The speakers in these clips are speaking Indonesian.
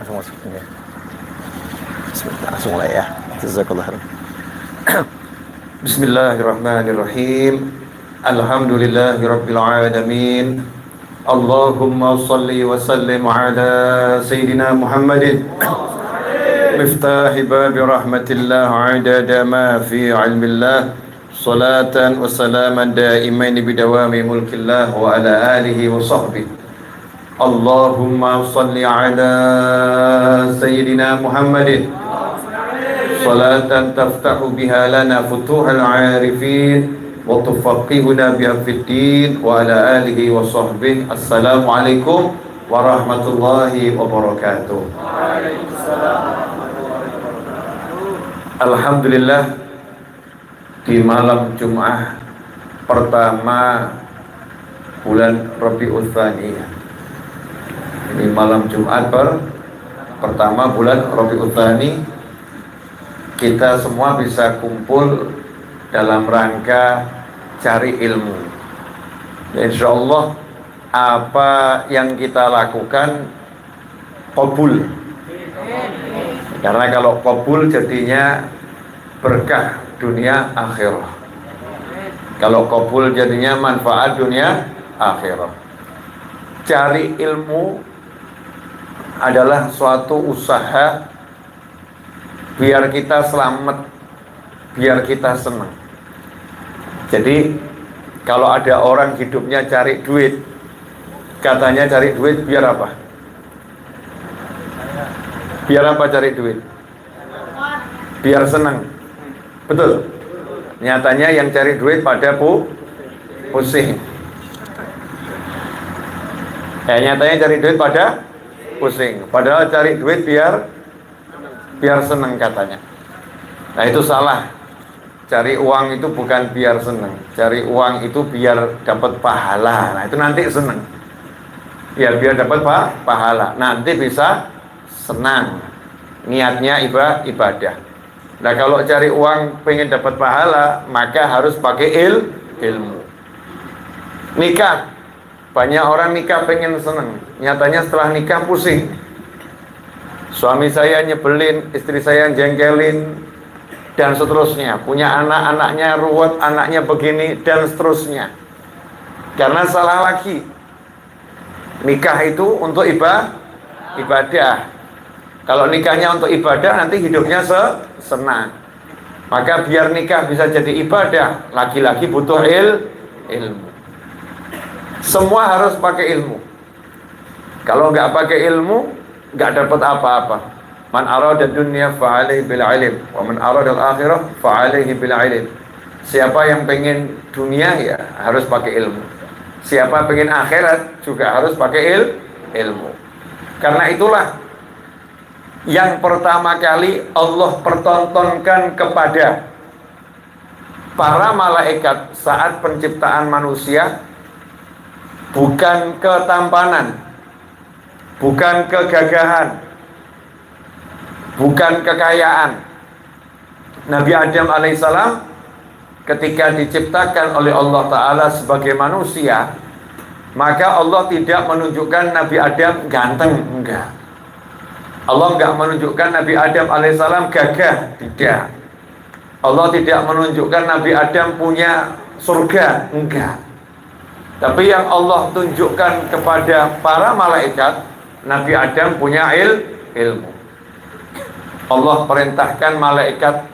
Langsung masuk ini. Bismillah, langsung mulai ya. Jazakallah khairan. Bismillahirrahmanirrahim. Alhamdulillahirabbil alamin. Allahumma shalli wa sallim ala sayyidina Muhammadin miftahi babi rahmatillah adada ma fi ilmillah salatan wa salaman daimain bidawami mulkillah wa ala alihi wa sahbihi. Allahumma salli ala sayyidina Muhammadin salatan taftahu biha lana futuhal arifin wa tufaqihuna biha fid din wa ala alihi wa sahbihi. Assalamualaikum warahmatullahi wabarakatuh. Alhamdulillah, di malam Jum'ah pertama bulan Rabiul Tsani. Ini malam Jumat pertama bulan Rabiul Tsani, kita semua bisa kumpul dalam rangka cari ilmu. Insya Allah apa yang kita lakukan qabul. Karena kalau qabul jadinya berkah dunia akhirah. Kalau qabul jadinya manfaat dunia akhirah. Cari ilmu adalah suatu usaha biar kita selamat, biar kita senang. Jadi kalau ada orang hidupnya cari duit, katanya cari duit biar apa? Biar apa cari duit? Biar senang. Betul? Nyatanya yang cari duit pada pusing. Nyatanya cari duit pada pusing. Padahal cari duit biar senang katanya. Nah itu salah. Cari uang itu bukan biar senang. Cari uang itu biar dapat pahala. Nah itu nanti senang. Ya biar dapat pahala. Nanti bisa senang. Niatnya ibadah. Nah kalau cari uang pengen dapat pahala, maka harus pakai ilmu. Nikah, banyak orang nikah pengen senang, nyatanya setelah nikah pusing. Suami saya nyebelin, istri saya jengkelin, dan seterusnya. Punya anak-anaknya ruwet, anaknya begini, dan seterusnya. Karena salah lagi. Nikah itu untuk ibadah. Kalau nikahnya untuk ibadah, nanti hidupnya senang. Maka biar nikah bisa jadi ibadah, laki-laki butuh ilmu. Semua harus pakai ilmu. Kalau nggak pakai ilmu, nggak dapat apa-apa. Man arada dunya fa'alaihi bil ilm, wa man arada al-akhirah fa'alaihi bil ilm. Siapa yang pengen dunia ya harus pakai ilmu. Siapa pengen akhirat juga harus pakai ilmu. Karena itulah yang pertama kali Allah pertontonkan kepada para malaikat saat penciptaan manusia bukan ketampanan, bukan kegagahan, bukan kekayaan. Nabi Adam alaihissalam ketika diciptakan oleh Allah Ta'ala sebagai manusia, maka Allah tidak menunjukkan Nabi Adam ganteng, enggak. Allah enggak menunjukkan Nabi Adam alaihissalam gagah, tidak. Allah tidak menunjukkan Nabi Adam punya surga, enggak. Tapi yang Allah tunjukkan kepada para malaikat, Nabi Adam punya ilmu. Allah perintahkan malaikat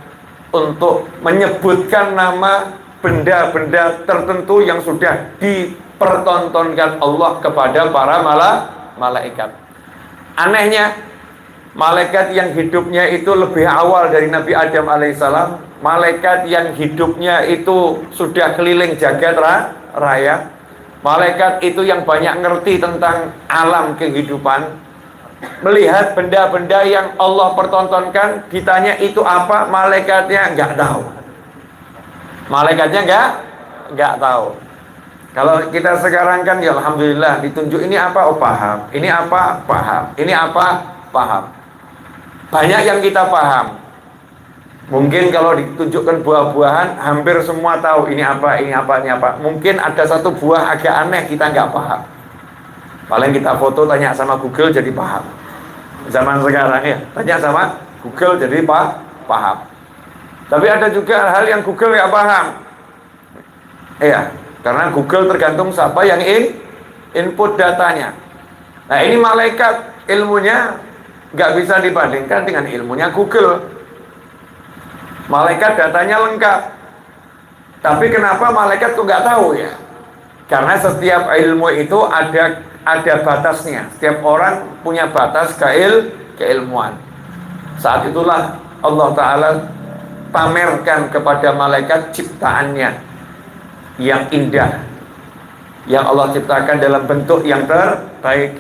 untuk menyebutkan nama benda-benda tertentu yang sudah dipertontonkan Allah kepada para malaikat. Anehnya, malaikat yang hidupnya itu lebih awal dari Nabi Adam alaihissalam, malaikat yang hidupnya itu sudah keliling jagat raya, malaikat itu yang banyak ngerti tentang alam kehidupan, melihat benda-benda yang Allah pertontonkan, ditanya itu apa, malaikatnya nggak tahu. Malaikatnya nggak tahu. Kalau kita sekarang kan ya alhamdulillah ditunjuk ini apa, oh paham. Ini apa, paham. Ini apa, paham. Banyak yang kita paham. Mungkin kalau ditunjukkan buah-buahan, hampir semua tahu ini apa, ini apa, ini apa. Mungkin ada satu buah agak aneh, kita nggak paham. Paling kita foto, tanya sama Google, jadi paham. zaman sekarang ya. Tanya sama Google jadi paham. Tapi ada juga hal yang Google nggak paham. Iya, karena Google tergantung siapa yang input datanya. Nah ini malaikat ilmunya nggak bisa dibandingkan dengan ilmunya Google. Malaikat datanya lengkap. Tapi kenapa malaikat kok nggak tahu ya? Karena setiap ilmu itu ada batasnya. Setiap orang punya batas keilmuan. Saat itulah Allah Ta'ala pamerkan kepada malaikat ciptaannya yang indah, yang Allah ciptakan dalam bentuk yang terbaik,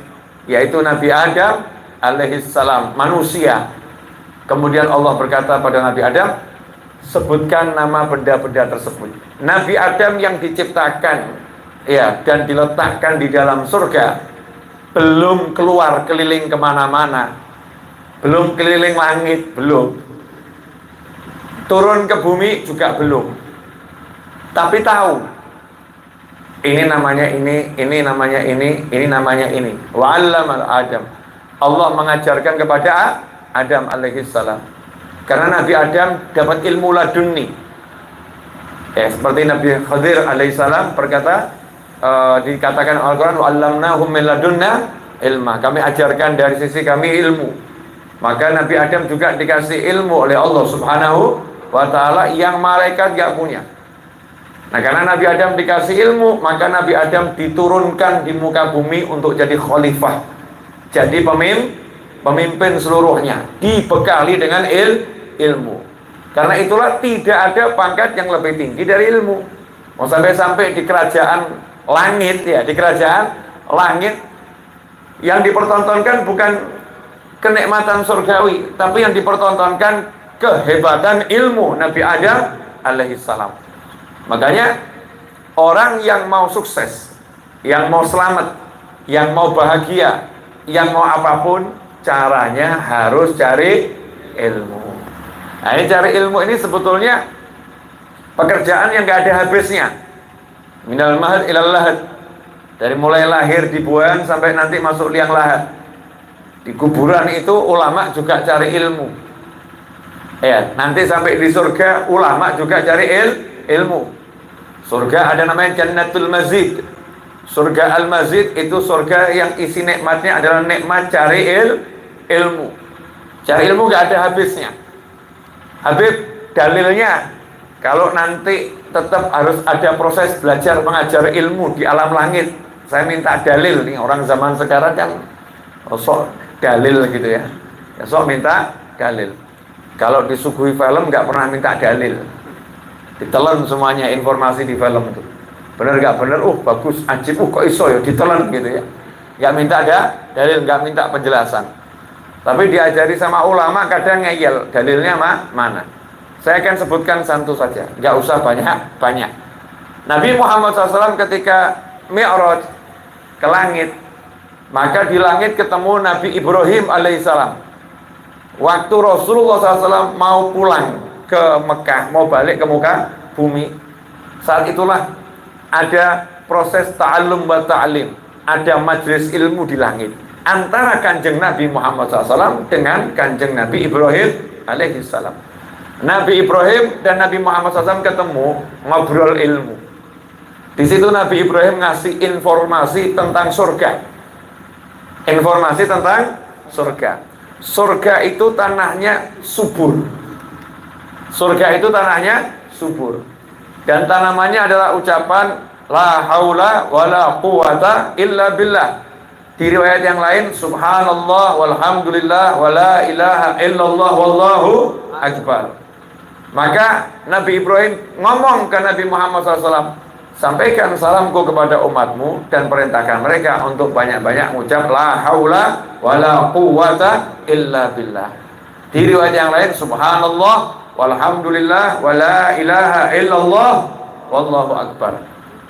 yaitu Nabi Adam alaihissalam, manusia. Kemudian Allah berkata pada Nabi Adam, sebutkan nama benda-benda tersebut. Nabi Adam yang diciptakan ya dan diletakkan di dalam surga, belum keluar keliling kemana-mana, belum keliling langit, belum turun ke bumi juga belum, tapi tahu ini namanya ini namanya ini namanya ini. Wa 'allamal Adam, Allah mengajarkan kepada Adam alaihissalam, karena Nabi Adam dapat ilmu laduni ya, seperti Nabi Khadir alaihissalam berkata, dikatakan Al-Quran, wa 'allamnahum min ladunna ilma, kami ajarkan dari sisi kami ilmu. Maka Nabi Adam juga dikasih ilmu oleh Allah Subhanahu wa ta'ala yang malaikat gak punya. Nah karena Nabi Adam dikasih ilmu, maka Nabi Adam diturunkan di muka bumi untuk jadi khalifah, jadi pemimpin seluruhnya, dibekali dengan ilmu. Karena itulah tidak ada pangkat yang lebih tinggi dari ilmu. Mau sampai di kerajaan langit ya, di kerajaan langit yang dipertontonkan bukan kenikmatan surgawi, tapi yang dipertontonkan kehebatan ilmu Nabi Adam alaihissalam. Makanya orang yang mau sukses, yang mau selamat, yang mau bahagia, yang mau apapun, caranya harus cari ilmu. Nah ini cari ilmu ini sebetulnya pekerjaan yang gak ada habisnya. Minal mahad ilal lahad, dari mulai lahir dibuang sampai nanti masuk liang lahat. Di kuburan itu ulama juga cari ilmu. Ya, nanti sampai di surga ulama juga cari ilmu. Surga ada namanya Jannatul Mazid. Surga Al-Mazid itu surga yang isi nikmatnya adalah nikmat cari ilmu. Cari ilmu gak ada habisnya. Habib, dalilnya kalau nanti tetap harus ada proses belajar mengajar ilmu di alam langit, saya minta dalil nih. Orang zaman sekarang kan sok dalil gitu ya. Sok minta dalil. Kalau disuguhi film nggak pernah minta dalil, ditelan semuanya informasi di film itu. Bener nggak bener? Bagus, anjib, kok iso ya ditelan gitu ya. Nggak minta ada dalil, nggak minta penjelasan. Tapi diajari sama ulama kadang ngeyel, dalilnya mana? Saya akan sebutkan satu saja, nggak usah banyak. Nabi Muhammad SAW ketika Mi'raj ke langit, maka di langit ketemu Nabi Ibrahim alaihissalam. Waktu Rasulullah SAW mau pulang ke Mekah, mau balik ke muka bumi, saat itulah ada proses ta'allum wa ta'lim, ada majlis ilmu di langit antara kanjeng Nabi Muhammad SAW dengan kanjeng Nabi Ibrahim alaihissalam. Nabi Ibrahim dan Nabi Muhammad SAW ketemu, ngobrol ilmu. Di situ Nabi Ibrahim ngasih informasi tentang surga. Informasi tentang surga. Surga itu tanahnya subur. Surga itu tanahnya subur. Dan tanamannya adalah ucapan la haula wala quwata illa billah. Di riwayat yang lain subhanallah walhamdulillah wala ilaha illallah wallahu akbar. Maka Nabi Ibrahim ngomong ke Nabi Muhammad SAW, sampaikan salamku kepada umatmu dan perintahkan mereka untuk banyak-banyak mengucap la haula wala quwata illa billah. Di riwayat yang lain subhanallah walhamdulillah wala ilaha illallah wallahu akbar.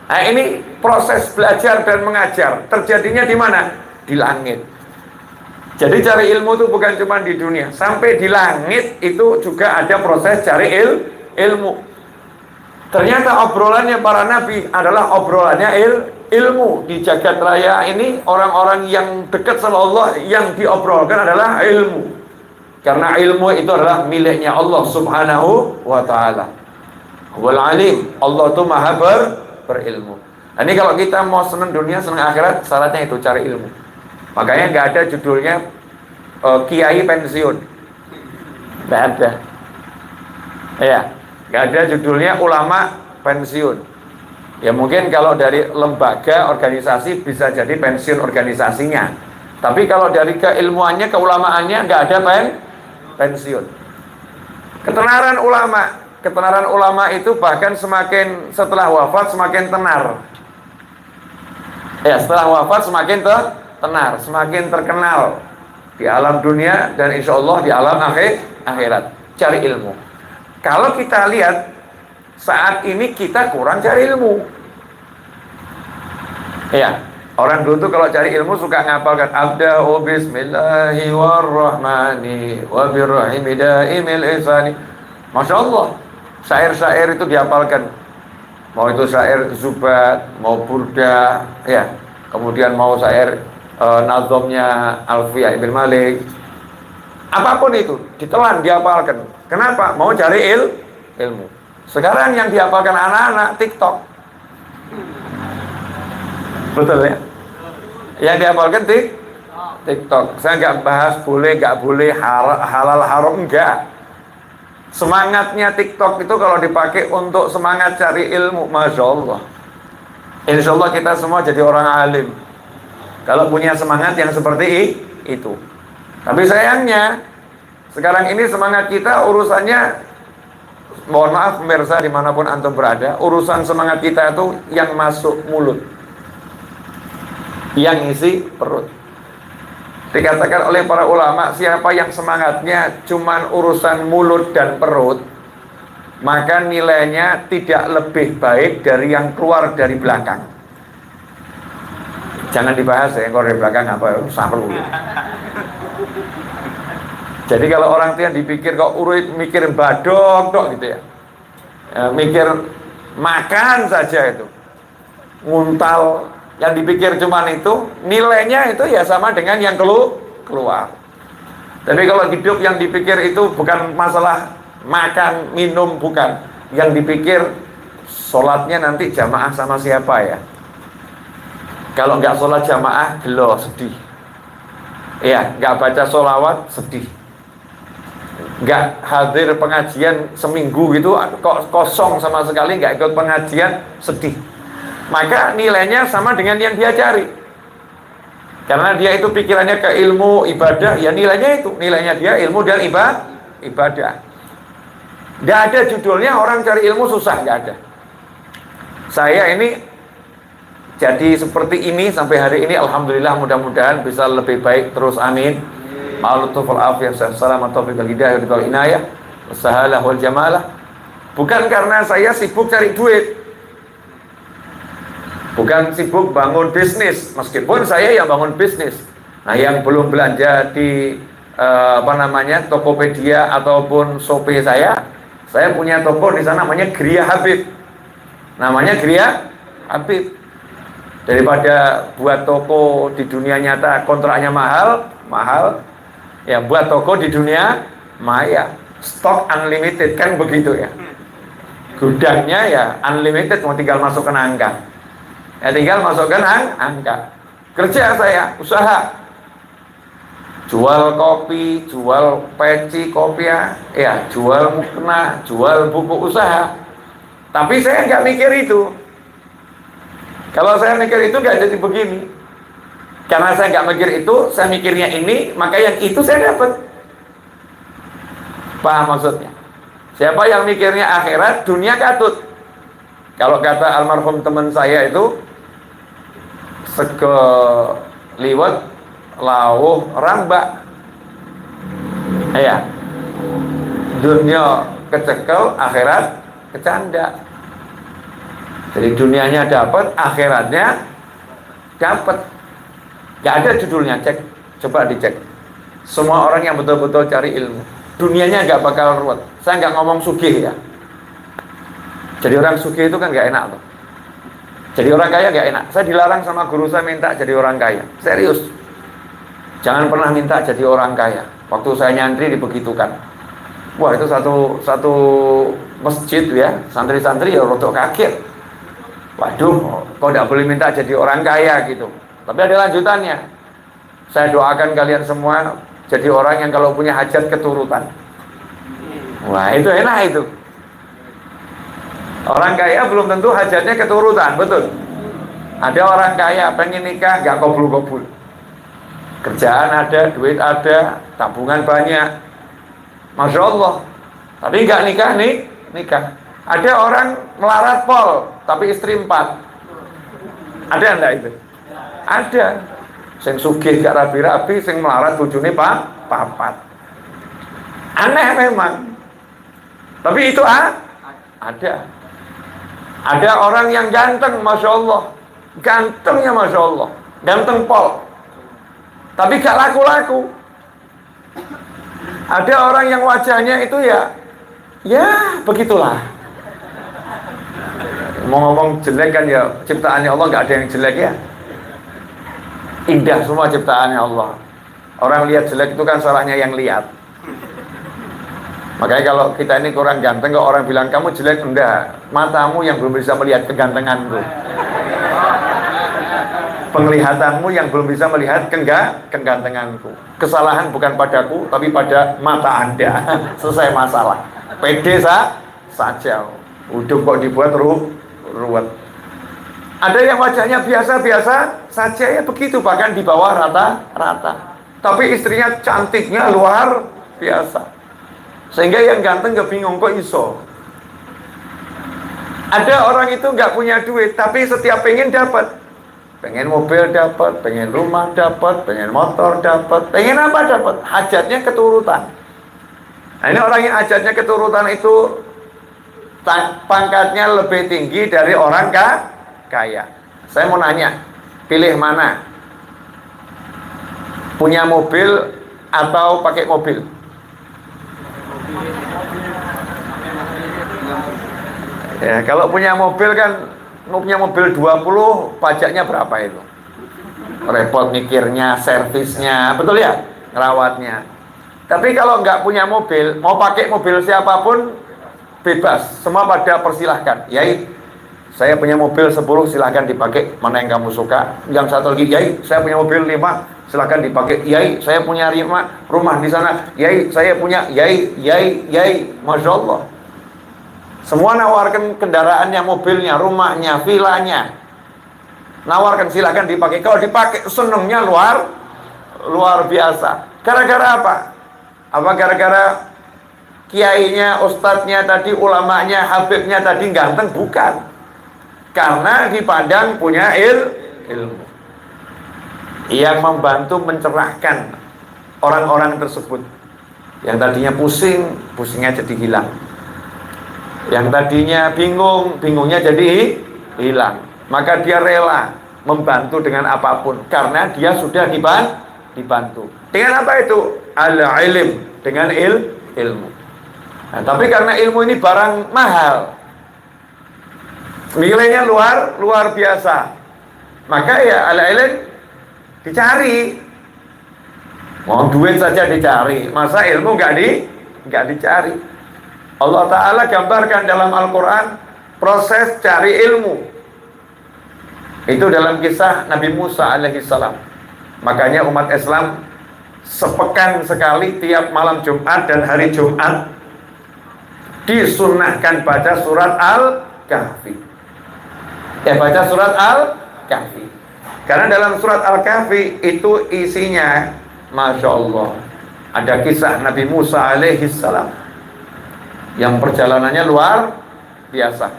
Nah ini proses belajar dan mengajar terjadinya di mana? Di langit. Jadi cari ilmu itu bukan cuma di dunia, sampai di langit itu juga ada proses cari ilmu. Ternyata obrolannya para nabi adalah obrolannya ilmu di jagat raya ini, orang-orang yang dekat sama Allah yang diobrolkan adalah ilmu. Karena ilmu itu adalah miliknya Allah Subhanahu wa ta'ala. Wal alim, Allah itu maha berilmu. Nah, ini kalau kita mau senang dunia, senang akhirat, syaratnya itu cari ilmu. Makanya nggak ada judulnya kiai pensiun, nggak ada. Ya, nggak ada judulnya ulama pensiun. Ya mungkin kalau dari lembaga organisasi bisa jadi pensiun organisasinya. Tapi kalau dari keilmuannya, keulamaannya nggak ada pensiun. Ketenaran ulama itu bahkan semakin setelah wafat semakin tenar. Ya, setelah wafat semakin tenar, semakin terkenal di alam dunia dan insya Allah di alam akhirat. Cari ilmu. Kalau kita lihat saat ini kita kurang cari ilmu. Ya, orang dulu tuh kalau cari ilmu suka ngapalkan abda'u bismillahi warrahmani wabirrahimi daimil ihsani. Masya Allah, syair-syair itu dihafalkan. Mau itu syair Zubat, mau burda, ya. Kemudian mau syair nazomnya Alfiyah Ibn Malik. Apapun itu, ditelan, dihafalkan. Kenapa? Mau cari ilmu. Sekarang yang dihafalkan anak-anak TikTok. Betul ya? Yang dihafalkan TikTok. Saya nggak bahas boleh, nggak boleh, halal haram, enggak. Semangatnya TikTok itu kalau dipakai untuk semangat cari ilmu, Masya Allah. Insya Allah kita semua jadi orang alim kalau punya semangat yang seperti itu. Tapi sayangnya sekarang ini semangat kita urusannya, mohon maaf pemirsa dimanapun antum berada, urusan semangat kita itu yang masuk mulut, yang isi perut. Dikatakan oleh para ulama, siapa yang semangatnya cuman urusan mulut dan perut, maka nilainya tidak lebih baik dari yang keluar dari belakang. Jangan dibahas ya, yang keluar dari belakang apa, saru. Jadi kalau orang itu yang dipikir kok urut mikir badok dok gitu ya, mikir makan saja itu, nguntal, yang dipikir cuman itu, nilainya itu ya sama dengan yang keluar. Tapi kalau hidup yang dipikir itu bukan masalah makan, minum, bukan. Yang dipikir sholatnya nanti jamaah sama siapa ya. Kalau nggak sholat jamaah, gelo, sedih. Ya, nggak baca sholawat, sedih. Nggak hadir pengajian seminggu gitu, kok kosong sama sekali, nggak ikut pengajian, sedih. Maka nilainya sama dengan yang dia cari. Karena dia itu pikirannya ke ilmu, ibadah, ya nilainya itu. Nilainya dia ilmu dan ibadah. Nggak ada judulnya orang cari ilmu susah, nggak ada. Saya ini jadi seperti ini sampai hari ini, alhamdulillah, mudah-mudahan bisa lebih baik terus, amin. Ma'alutuful afiyah, salam taufiq wal hidayah wal inayah wassahalah wal jamalah. Bukan karena saya sibuk cari duit, bukan sibuk bangun bisnis, meskipun saya yang bangun bisnis. Nah, yang belum belanja di Tokopedia ataupun Shopee saya punya toko di sana namanya Gria Habib. Namanya Gria Habib. Daripada buat toko di dunia nyata kontraknya mahal, ya buat toko di dunia maya, stok unlimited, kan begitu ya. Gudangnya ya unlimited, mau tinggal masukkan angka. Ya tinggal masukkan angka. Kerja saya, usaha. Jual kopi, jual peci kopiah, ya jual mukena, jual buku usaha. Tapi saya nggak mikir itu. Kalau saya mikir itu nggak jadi begini. Karena saya nggak mikir itu, saya mikirnya ini, maka yang itu saya dapat. Paham maksudnya? Siapa yang mikirnya akhirat, dunia katut. Kalau kata almarhum teman saya itu, seke liwet lawuh rambak. Ya, dunia kecekel, akhirat kecanda. Jadi dunianya dapat, akhiratnya dapat. Gak ada judulnya, cek, coba dicek. Semua orang yang betul-betul cari ilmu, dunianya gak bakal ruwet. Saya gak ngomong sugih ya. Jadi orang sugih itu kan gak enak tuh. Jadi orang kaya gak enak. Saya dilarang sama guru saya minta jadi orang kaya. Serius. Jangan pernah minta jadi orang kaya. Waktu saya nyantri dibegitukan. Wah, itu satu masjid ya, santri-santri ya rotok kaget. Waduh, kau tidak boleh minta jadi orang kaya gitu. Tapi ada lanjutannya. Saya doakan kalian semua jadi orang yang kalau punya hajat keturutan. Wah, itu enak itu. Orang kaya belum tentu hajatnya keturutan, betul. Ada orang kaya pengen nikah gak kobul-kobul. Kerjaan ada, duit ada, tabungan banyak, Masya Allah. Tapi gak nikah nih, nikah. Ada orang melarat pol, tapi istri 4. Ada enggak itu? Ada. Sing sugih gak rapi-rapi, sing melarat bojone papat. Aneh memang. Tapi itu ada. Ada orang yang ganteng, Masya Allah. Gantengnya Masya Allah. Ganteng pol. Tapi gak laku-laku. Ada orang yang wajahnya itu ya begitulah. Mau ngomong jelek kan ya, ciptaannya Allah gak ada yang jelek ya. Indah semua ciptaannya Allah. Orang lihat jelek itu kan salahnya yang lihat. Makanya kalau kita ini kurang ganteng, kalau orang bilang kamu jelek, enggak, matamu yang belum bisa melihat kegantenganku, penglihatanmu yang belum bisa melihat kegantenganku. Kesalahan bukan padaku, tapi pada mata Anda. Selesai masalah. Pede saja. Udah kok dibuat ruwet. Ada yang wajahnya biasa-biasa saja ya begitu, bahkan di bawah rata-rata. Tapi istrinya cantiknya luar biasa. Sehingga yang ganteng gak bingung kok iso. Ada orang itu gak punya duit, tapi setiap pengen dapat. Pengen mobil dapat, pengen rumah dapat, pengen motor dapat, pengen apa dapat. Hajatnya keturutan. Nah, ini orang yang hajatnya keturutan itu pangkatnya lebih tinggi dari orang kaya. Saya mau nanya, pilih mana? Punya mobil atau pakai mobil? Ya, kalau punya mobil kan, punya mobil 20, pajaknya berapa itu? Repot mikirnya, servisnya, betul ya? Ngerawatnya. Tapi kalau nggak punya mobil, mau pakai mobil siapapun, bebas. Semua pada persilahkan. Yai, saya punya mobil 10, silahkan dipakai. Mana yang kamu suka? Yang satu lagi, Yai, saya punya mobil 5, silahkan dipakai. Yai, saya punya rumah di sana. Yai, saya punya. Yai, Masya Allah. Semua nawarkan kendaraannya, mobilnya, rumahnya, vilanya. Nawarkan, silahkan dipakai. Kalau dipakai, senengnya luar biasa. Gara-gara apa? Apa gara-gara kiainya, ustadznya tadi, ulamanya, habibnya tadi ganteng? Bukan. Karena dipandang punya ilmu yang membantu mencerahkan orang-orang tersebut. Yang tadinya pusing, pusingnya jadi hilang. Yang tadinya bingung, bingungnya jadi hilang. Maka dia rela membantu dengan apapun, karena dia sudah dibantu. Dengan apa itu? Al-ilm, dengan ilmu. Nah, tapi karena ilmu ini barang mahal, nilainya luar biasa, maka ya al-ilm dicari. Mau duit saja dicari, masa ilmu nggak dicari? Allah Ta'ala gambarkan dalam Al-Quran proses cari ilmu. Itu dalam kisah Nabi Musa alaihissalam. Makanya umat Islam sepekan sekali tiap malam Jumat dan hari Jumat disunnahkan baca surat Al-Kahfi. Baca surat Al-Kahfi. Karena dalam surat Al-Kahfi itu isinya, Masya Allah, ada kisah Nabi Musa alaihissalam yang perjalanannya luar biasa.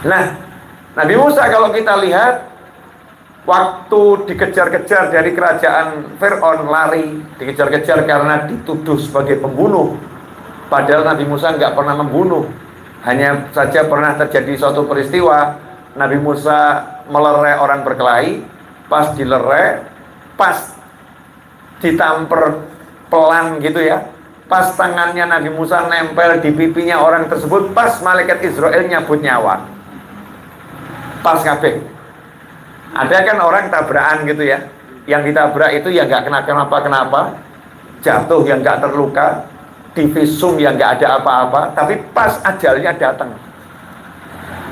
Nah, Nabi Musa kalau kita lihat, waktu dikejar-kejar dari kerajaan Fir'aun, lari, dikejar-kejar karena dituduh sebagai pembunuh. Padahal Nabi Musa nggak pernah membunuh. Hanya saja pernah terjadi suatu peristiwa, Nabi Musa melerai orang berkelahi, pas dilerai, pas ditamper pelan gitu ya, pas tangannya Nabi Musa nempel di pipinya orang tersebut, pas malaikat Israel nyabut nyawa. pas kabeh. Ada kan orang tabrakan gitu ya, yang ditabrak itu ya nggak kenapa-kenapa, jatuh yang nggak terluka, divisum yang nggak ada apa-apa, tapi pas ajalnya datang.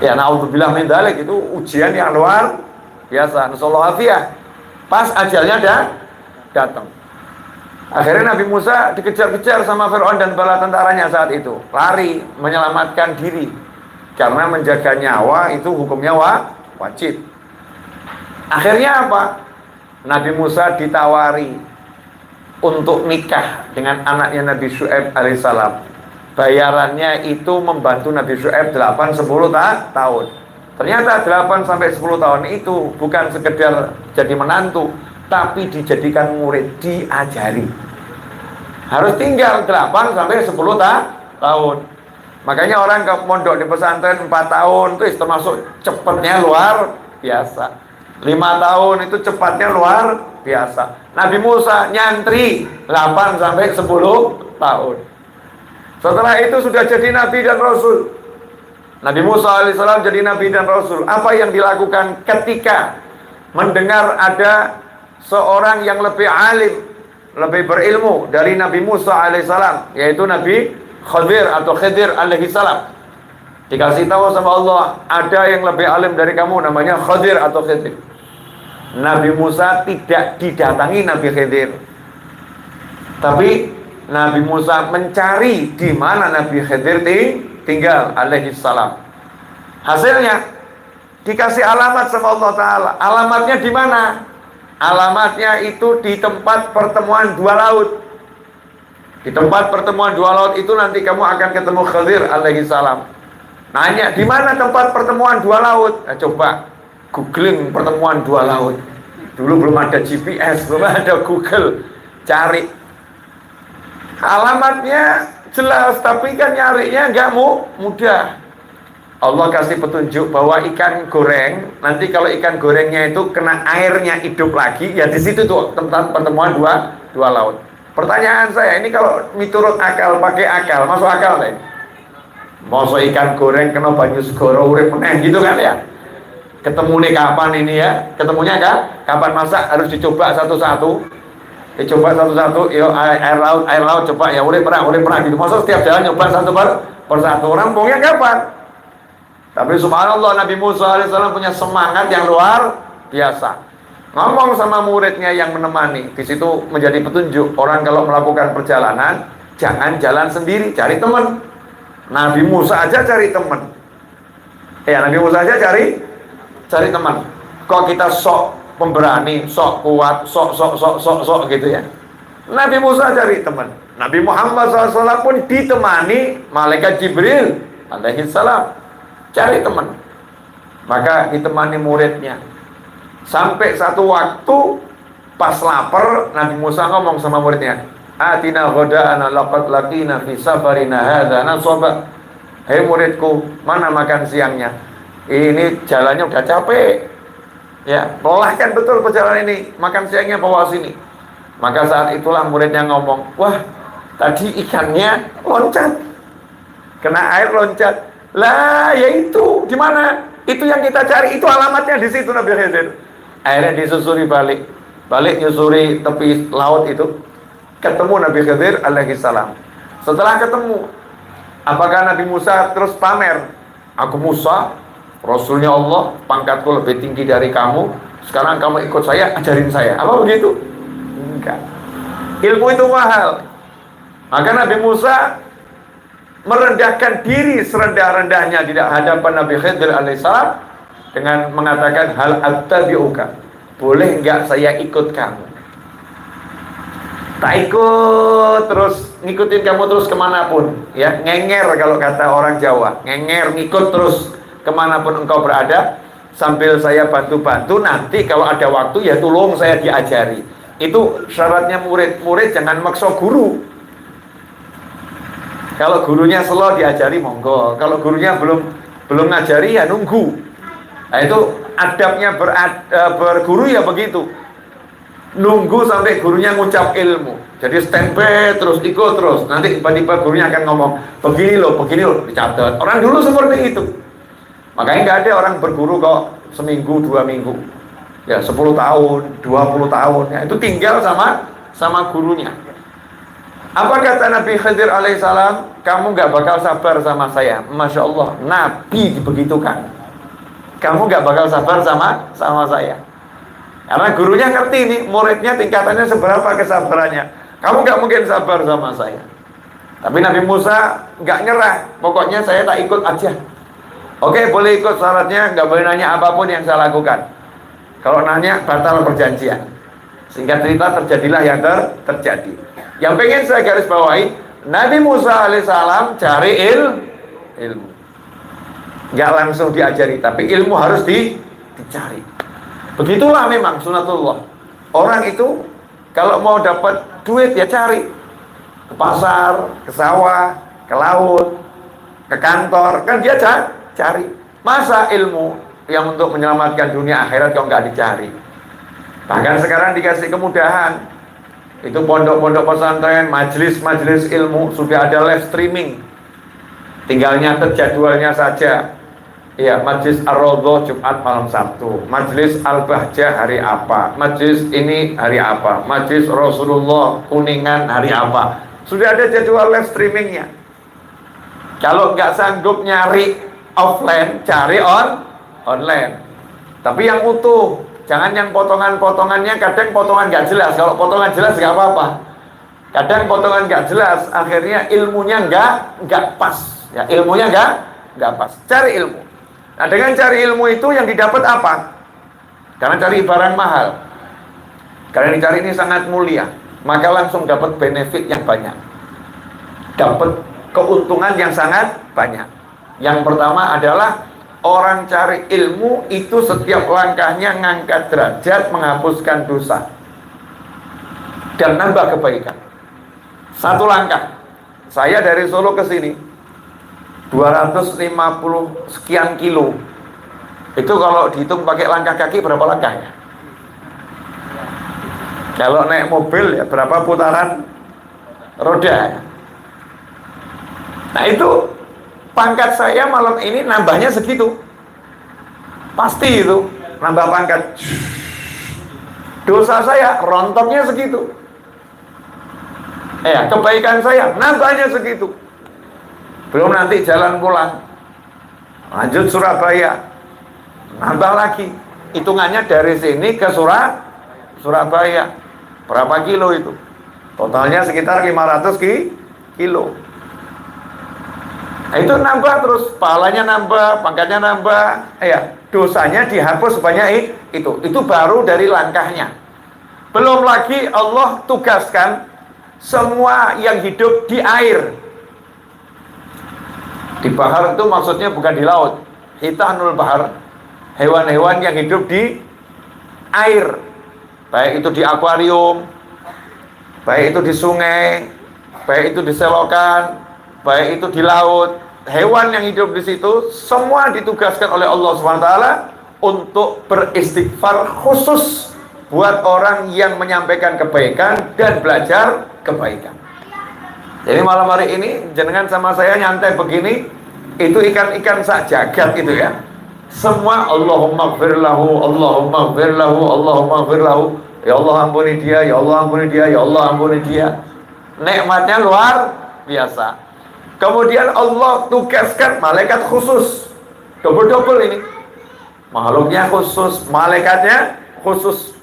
Ya naudzubillah min dzalik, itu ujian yang luar biasa. Nasallahu afiyah. Pas ajalnya datang. Akhirnya Nabi Musa dikejar-kejar sama Fir'aun dan bala tentaranya saat itu. Lari, menyelamatkan diri. Karena menjaga nyawa itu hukumnya wajib. Akhirnya apa? Nabi Musa ditawari untuk nikah dengan anaknya Nabi Syu'aib alaihissalam. Bayarannya itu membantu Nabi Syu'aib 8-10 tahun. Ternyata 8-10 tahun itu bukan sekedar jadi menantu, tapi dijadikan murid, diajari. Harus tinggal 8-10 tahun. Makanya orang ke mondok di pesantren 4 tahun itu termasuk cepatnya luar biasa. 5 tahun itu cepatnya luar biasa. Nabi Musa nyantri 8-10 tahun. Setelah itu sudah jadi Nabi dan Rasul. Nabi Musa alaihissalam jadi Nabi dan Rasul. Apa yang dilakukan ketika mendengar ada seorang yang lebih alim, lebih berilmu dari Nabi Musa alaihissalam, yaitu Nabi Khidir atau Khidir alaihissalam. Dikasih tahu sama Allah, ada yang lebih alim dari kamu, namanya Khidir atau Khidir. Nabi Musa tidak didatangi Nabi Khidir, tapi Nabi Musa mencari di mana Nabi Khidir tinggal alaihissalam. Hasilnya dikasih alamat sama Allah Ta'ala. Alamatnya di mana? Alamatnya itu di tempat pertemuan dua laut. Di tempat pertemuan dua laut itu nanti kamu akan ketemu Khidir alaihissalam. Nanya, di mana tempat pertemuan dua laut? Nah, coba googling pertemuan dua laut. Dulu belum ada GPS, belum ada Google. Cari. Alamatnya jelas, tapi kan nyarinya nggak mudah. Allah kasih petunjuk bahwa ikan goreng, nanti kalau ikan gorengnya itu kena airnya hidup lagi, ya di situ tuh tempat pertemuan dua laut. Pertanyaan saya, ini kalau miturut akal, pakai akal, masuk akal deh. Masuk ikan goreng kena banyu segoro urip meneh gitu kan ya? Ketemu nih kapan ini ya? Ketemunya kan? Kapan masak harus dicoba satu-satu. Dicoba satu-satu, yo air laut coba ya, boleh pernah gitu. Masa setiap jalan nyoba satu persatu, orang punya kapan? Tapi subhanallah, Nabi Musa alaihissalam punya semangat yang luar biasa. Ngomong sama muridnya yang menemani, di situ menjadi petunjuk orang kalau melakukan perjalanan jangan jalan sendiri, cari teman. Nabi Musa aja cari teman. Ya, Nabi Musa aja cari teman. Kok kita sok pemberani, sok kuat, sok gitu ya. Nabi Musa cari teman. Nabi Muhammad SAW pun ditemani malaikat Jibril alaihissalam, cari teman. Maka ditemani muridnya. Sampai satu waktu pas lapar, Nabi Musa ngomong sama muridnya, "Atina ghoda'ana laqad laqina fi safarina hadza nasaba." Hei muridku, mana makan siangnya? Ini jalannya udah capek. Ya, melelahkan betul perjalanan ini. Makan siangnya bawa sini. Maka saat itulah muridnya ngomong, wah, tadi ikannya loncat, kena air loncat. Lah, ya itu di mana? Itu yang kita cari. Itu alamatnya di situ Nabi Khidir. Akhirnya disusuri balik nyusuri tepi laut itu, ketemu Nabi Khidir alaihissalam. Setelah ketemu, apakah Nabi Musa terus pamer? Aku Musa, Rasulnya Allah, pangkatku lebih tinggi dari kamu. Sekarang kamu ikut saya, ajarin saya. Apa begitu? Enggak. Ilmu itu mahal. Maka Nabi Musa merendahkan diri serendah-rendahnya di hadapan Nabi Khidir alaihissalam dengan mengatakan, hal attabi'uka, boleh enggak saya ikut kamu? Tak ikut terus, ngikutin kamu terus kemanapun. Ya, ngenger kalau kata orang Jawa, ngenger, ngikut terus kemanapun engkau berada, sambil saya bantu-bantu. Nanti kalau ada waktu ya tolong saya diajari. Itu syaratnya murid jangan maksa guru. Kalau gurunya slow diajari monggo, kalau gurunya belum ngajari ya nunggu. Nah itu adabnya berguru ya begitu, nunggu sampai gurunya ngucap ilmu. Jadi standby terus, ikut terus. Nanti tiba-tiba gurunya akan ngomong begini loh, dicatat. Orang dulu seperti itu. Makanya nggak ada orang berguru kok seminggu, 2 minggu. Ya 10 tahun, 20 tahun. Ya, itu tinggal sama gurunya. Apa kata Nabi Khidir alaihissalam? Kamu gak bakal sabar sama saya. Masya Allah, Nabi dibegitukan. Kamu gak bakal sabar sama saya. Karena gurunya ngerti nih, muridnya tingkatannya seberapa kesabarannya. Kamu gak mungkin sabar sama saya. Tapi Nabi Musa gak nyerah. Pokoknya saya tak ikut aja. Oke, boleh ikut, syaratnya gak boleh nanya apapun yang saya lakukan. Kalau nanya, batal perjanjian. Singkat cerita, terjadilah yang terjadi. Yang pengen saya garis bawahi, Nabi Musa alaihissalam cari ilmu. Gak langsung diajari, tapi ilmu harus dicari. Begitulah memang sunatullah. Orang itu kalau mau dapat duit ya cari. Ke pasar, ke sawah, ke laut, ke kantor. Kan dia cari. Masa ilmu yang untuk menyelamatkan dunia akhirat kalau nggak dicari? Bahkan sekarang dikasih kemudahan. Itu pondok-pondok pesantren, majelis-majelis ilmu sudah ada live streaming. Tinggal nyatet jadwalnya saja. Ya, Majelis Ar-Raudhah Jumat malam Sabtu, Majelis Al-Bahjah hari apa, Majelis ini hari apa, Majelis Rasulullah Kuningan hari apa. Sudah ada jadwal live streamingnya. Kalau nggak sanggup nyari offline, cari online. Tapi yang utuh, jangan yang potongan-potongannya. Kadang potongan nggak jelas. Kalau potongan jelas nggak apa-apa. Kadang potongan nggak jelas, akhirnya ilmunya nggak pas. Ya, ilmunya nggak pas. Cari ilmu. Nah, dengan cari ilmu itu yang didapat apa? Karena cari barang mahal. Karena dicari ini sangat mulia, maka langsung dapat benefit yang banyak. Dapat keuntungan yang sangat banyak. Yang pertama adalah orang cari ilmu itu setiap langkahnya ngangkat derajat, menghapuskan dosa, dan nambah kebaikan. Satu langkah, saya dari Solo ke sini 250 sekian kilo. Itu kalau dihitung pakai langkah kaki berapa langkahnya? Kalau naik mobil ya berapa putaran roda? Nah itu pangkat saya malam ini nambahnya segitu. Pasti itu nambah pangkat. Dosa saya rontoknya segitu. Kebaikan saya nambahnya segitu. Belum nanti jalan pulang, lanjut Surabaya, nambah lagi. Hitungannya dari sini ke Surabaya berapa kilo itu? Totalnya sekitar 500 kilo. Nah, itu nambah terus, pahalanya nambah, pangkatnya nambah, dosanya dihapus sebanyak itu. Itu baru dari langkahnya. Belum lagi Allah tugaskan semua yang hidup di air. Di bahar itu maksudnya bukan di laut. Hitanul bahar, hewan-hewan yang hidup di air, baik itu di akuarium, baik itu di sungai, baik itu di selokan, baik itu di laut. Hewan yang hidup di situ semua ditugaskan oleh Allah SWT untuk beristighfar khusus buat orang yang menyampaikan kebaikan dan belajar kebaikan. Jadi malam hari ini jenengan sama saya nyantai begini, itu ikan-ikan sak jagat gitu ya. Semua Allahumma gfir lahu, Allahumma gfir lahu, Allahumma gfir lahu. Ya Allah ampuni dia, ya Allah ampuni dia, ya Allah ampuni dia. Nikmatnya luar biasa. Kemudian Allah tugaskan malaikat khusus, double-double ini. Makhluknya khusus, malaikatnya khusus.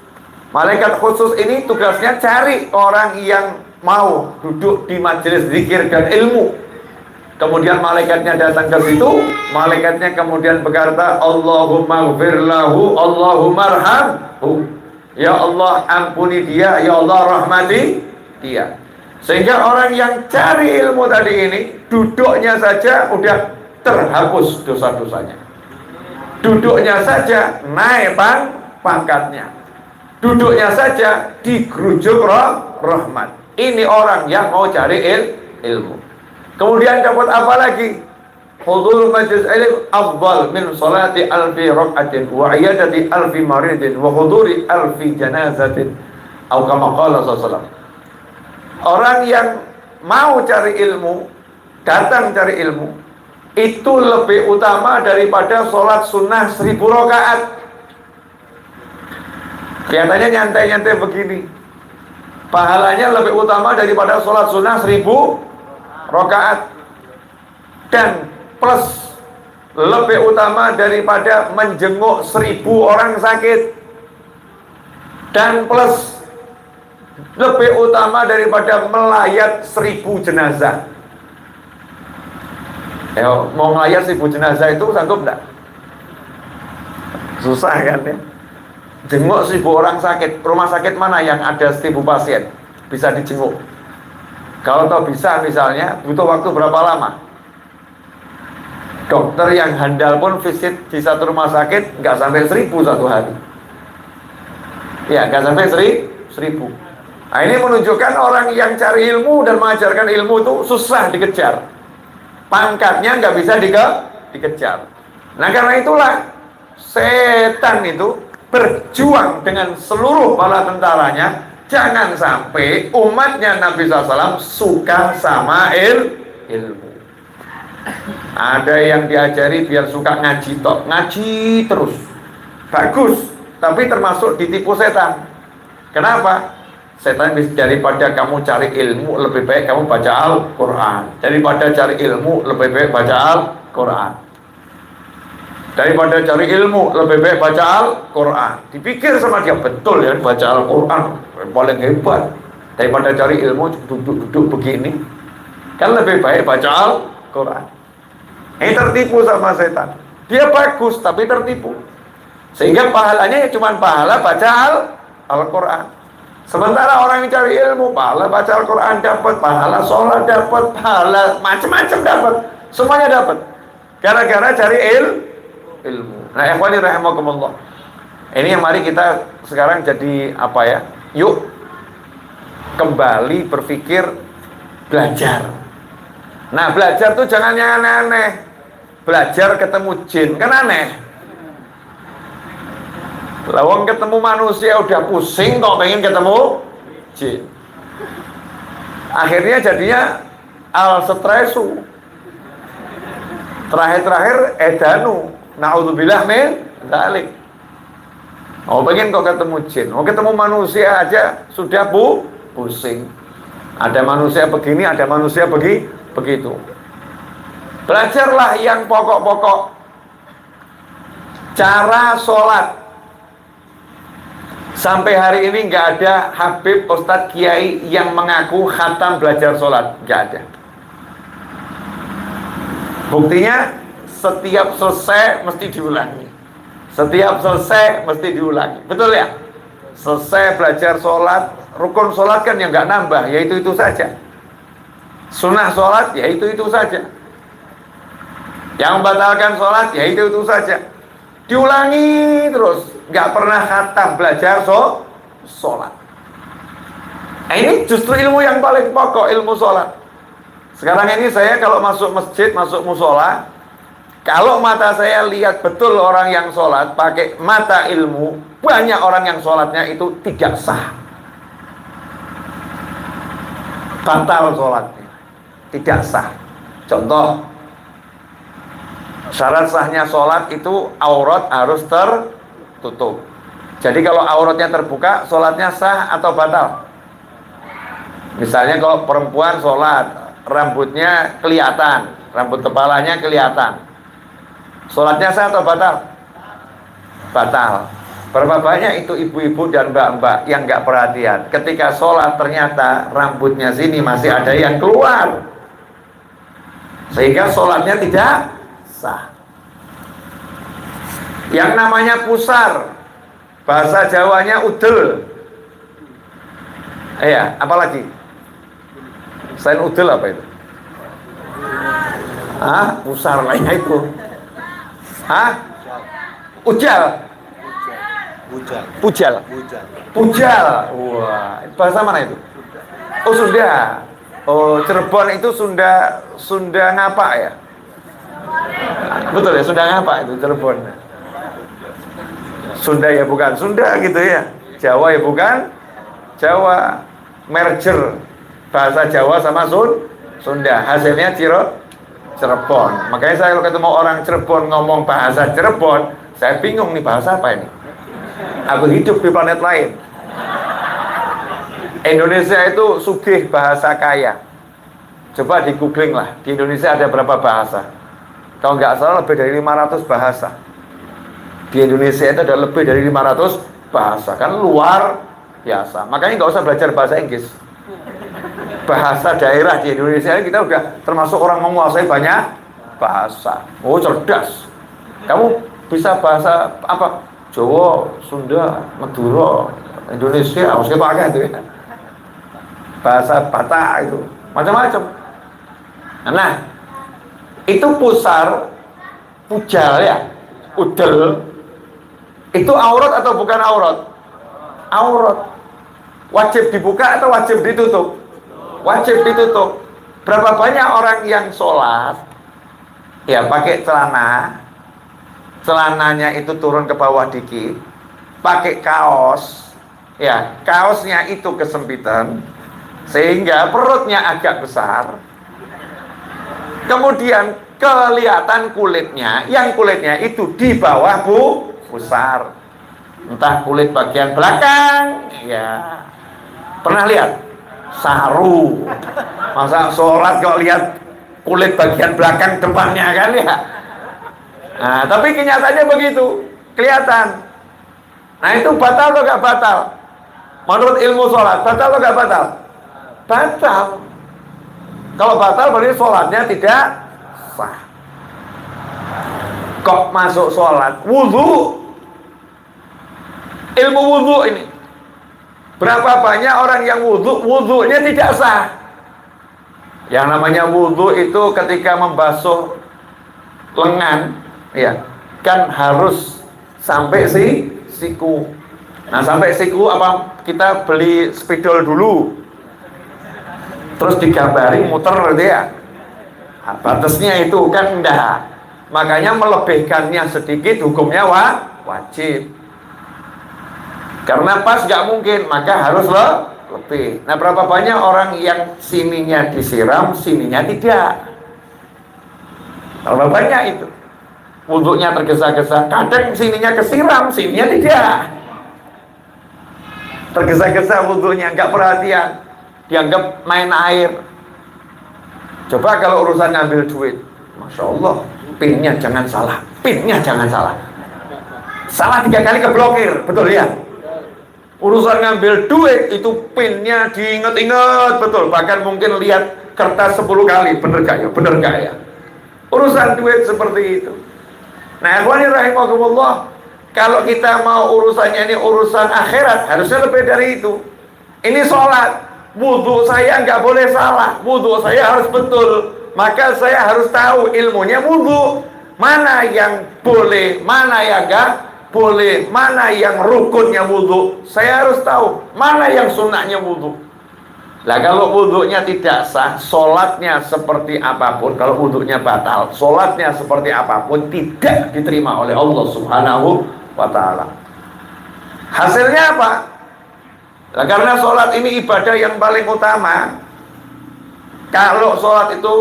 Malaikat khusus ini tugasnya cari orang yang mau duduk di majelis zikir dan ilmu. Kemudian malaikatnya datang ke situ, malaikatnya kemudian berkata, Allahumma gfir lahu, Allahumma arhamhu. Ya Allah ampuni dia, ya Allah rahmati dia. Sehingga orang yang cari ilmu tadi ini, duduknya saja udah terhapus dosa-dosanya. Duduknya saja naik pangkatnya. Duduknya saja digerujuk rahmat. Ini orang yang mau cari ilmu. Kemudian dapat apa lagi? Hudhur majlis ilm afdal min salati alfi rak'atin wa iyadati alfi maridin wa huduri alfi janazatin. Atau kama qala sallallahu. Orang yang mau cari ilmu, datang cari ilmu, itu lebih utama daripada sholat sunnah 1000 rakaat. Kelihatannya nyantai-nyantai begini, pahalanya lebih utama daripada sholat sunnah 1000 rakaat, dan plus lebih utama daripada menjenguk 1000 orang sakit, dan plus lebih utama daripada melayat 1000 jenazah. Mau melayat 1000 jenazah itu sanggup enggak? Susah kan ya. Jenguk 1000 orang sakit, rumah sakit mana yang ada 1000 pasien bisa dijenguk? Kalau tahu bisa, misalnya butuh waktu berapa lama? Dokter yang handal pun visit di satu rumah sakit nggak sampai 1000 satu hari. Ya, nggak sampai 1000. Nah, ini menunjukkan orang yang cari ilmu dan mengajarkan ilmu itu susah dikejar. Pangkatnya nggak bisa dikejar. Nah, karena itulah setan itu berjuang dengan seluruh bala tentaranya. Jangan sampai umatnya Nabi SAW suka sama ilmu. Ada yang diajari biar suka ngaji tok, ngaji terus, bagus, tapi termasuk ditipu setan. Kenapa? Setan daripada kamu cari ilmu, lebih baik kamu baca Al-Quran. Daripada cari ilmu, lebih baik baca Al-Quran. Daripada cari ilmu, lebih baik baca Al-Quran. Dipikir sama dia, betul ya, baca Al-Quran paling hebat. Daripada cari ilmu, duduk begini, kan lebih baik baca Al-Quran. Ini tertipu sama setan. Dia bagus, tapi tertipu. Sehingga pahalanya ya cuma pahala baca Al-Quran. Sementara orang yang cari ilmu, pahala baca Al-Quran dapat, pahala sholat dapat, pahala macam-macam dapat, semuanya dapat. Gara-gara cari ilmu. Nah, ikhwani rahimakumullah. Ini yang mari kita sekarang jadi apa ya? Yuk kembali berpikir, belajar. Nah, belajar tuh jangan yang aneh-aneh. Belajar ketemu jin kan aneh. Lawang ketemu manusia udah pusing, kok pengen ketemu jin. Akhirnya jadinya al-stresu. Terakhir edanu. Na'udzubillah min dzalik. Oh, pengen kok ketemu jin. Oh, ketemu manusia aja sudah pusing. Ada manusia begini, ada manusia begitu. Belajarlah yang pokok-pokok. Cara sholat. Sampai hari ini nggak ada Habib, Ustadz, Kiai yang mengaku khatam belajar sholat. Nggak ada. Buktinya setiap selesai mesti diulangi. Setiap selesai mesti diulangi. Betul ya? Selesai belajar sholat, rukun sholat kan yang nggak nambah, yaitu itu saja. Sunnah sholat, yaitu itu saja. Yang membatalkan sholat, yaitu itu saja. Diulangi terus, nggak pernah khatam belajar sholat. Nah, ini justru ilmu yang paling pokok, ilmu sholat. Sekarang ini saya kalau masuk masjid, masuk musola, kalau mata saya lihat betul orang yang sholat pakai mata ilmu, banyak orang yang sholatnya itu tidak sah, batal sholatnya, tidak sah. Contoh, syarat sahnya sholat itu aurat harus tertutup. Jadi kalau auratnya terbuka, sholatnya sah atau batal? Misalnya kalau perempuan sholat, rambutnya kelihatan, rambut kepalanya kelihatan, sholatnya sah atau batal? Batal. Berapa banyak itu ibu-ibu dan mbak-mbak yang nggak perhatian, ketika sholat ternyata rambutnya sini masih ada yang keluar, sehingga sholatnya tidak sah. Yang namanya pusar, bahasa Jawanya udel. Iya, apalagi? Selain udel apa itu? Pusar lainnya itu. Ujal. Pujal. Wah, bahasa mana itu? Oh, Sunda. Oh, Cirebon itu Sunda ngapa ya? Betul ya, Sunda ngapa itu Cirebon? Sunda ya bukan Sunda gitu ya. Jawa ya bukan Jawa. Merger bahasa Jawa sama Sunda. Hasilnya Cirebon. Makanya saya kalau ketemu orang Cirebon ngomong bahasa Cirebon, saya bingung nih bahasa apa ini. Aku hidup di planet lain. Indonesia itu sugih bahasa kaya. Coba di googling lah, di Indonesia ada berapa bahasa? Kalau nggak salah lebih dari 500 bahasa. Di Indonesia itu ada lebih dari 500 bahasa, kan luar biasa. Makanya nggak usah belajar bahasa Inggris. Bahasa daerah di Indonesia ini kita udah termasuk orang menguasai banyak bahasa. Oh, cerdas. Kamu bisa bahasa apa? Jawa, Sunda, Madura, Indonesia, harusnya pakai itu ya. Bahasa Batak itu, macam-macam. Nah, itu pusar, pujal ya, udel. Itu aurat atau bukan aurat? Aurat. Wajib dibuka atau wajib ditutup? Wajib ditutup. Berapa banyak orang yang sholat ya pakai celana, celananya itu turun ke bawah dikit, pakai kaos, ya kaosnya itu kesempitan sehingga perutnya agak besar, kemudian kelihatan kulitnya, yang kulitnya itu di bawah pusar, entah kulit bagian belakang, ya pernah lihat saru, masa sholat kok lihat kulit bagian belakang depannya kan ya. Nah, tapi kenyataannya begitu, kelihatan. Nah, itu batal atau gak batal? Menurut ilmu sholat, batal atau gak batal? Batal. Kalau batal berarti sholatnya tidak sah. Kok masuk sholat? Wudhu. Ilmu wudhu ini. Berapa banyak orang yang wudhu, wudhunya tidak sah. Yang namanya wudhu itu ketika membasuh lengan, ya kan harus sampai siku. Nah, sampai siku apa? Kita beli spidol dulu, terus digambari muter gitu ya. Nah, batasnya itu kan enggak. Makanya melebihkannya sedikit hukumnya wajib. Karena pas nggak mungkin, maka harus lebih. Nah, berapa banyak orang yang sininya disiram, sininya tidak? Berapa banyak itu? Wudhunya tergesa-gesa, kadang sininya kesiram, sininya tidak. Tergesa-gesa wudhunya, nggak perhatian, dianggap main air. Coba kalau urusan ngambil duit, Masya Allah, pinnya jangan salah, pinnya jangan salah. Salah 3 kali keblokir, betul ya? Urusan ngambil duit itu pinnya diinget-inget betul, bahkan mungkin lihat kertas 10 kali, bener gak ya, bener gak ya. Urusan duit seperti itu. Nah, ikhwani rahimahumullah, kalau kita mau urusannya ini urusan akhirat, harusnya lebih dari itu. Ini sholat, wudhu saya nggak boleh salah, wudhu saya harus betul. Maka saya harus tahu ilmunya wudhu, mana yang boleh, mana yang enggak boleh, mana yang rukunnya wudhu. Saya harus tahu mana yang sunnahnya wudhu. Lah kalau wudhunya tidak sah, sholatnya seperti apapun, kalau wudhunya batal, sholatnya seperti apapun tidak diterima oleh Allah Subhanahu wa ta'ala. Hasilnya apa? Nah, karena sholat ini ibadah yang paling utama. Kalau sholat itu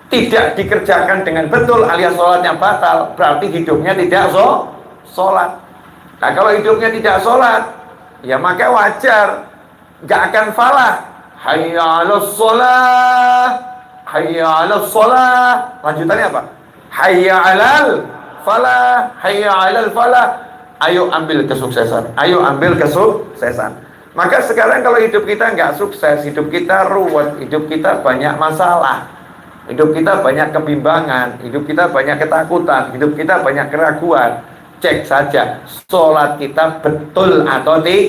tidak dikerjakan dengan betul alias sholatnya batal, berarti hidupnya tidak sholat. Nah, kalau hidupnya tidak sholat, ya maka wajar gak akan falah. Hayya 'alas shalah, hayya 'alas shalah. Lanjutannya apa? Hayya 'alal falah, hayya 'alal falah. Ayo ambil kesuksesan, ayo ambil kesuksesan. Maka sekarang kalau hidup kita nggak sukses, hidup kita ruwet, hidup kita banyak masalah, hidup kita banyak kebimbangan, hidup kita banyak ketakutan, hidup kita banyak keraguan. Cek saja sholat kita betul atau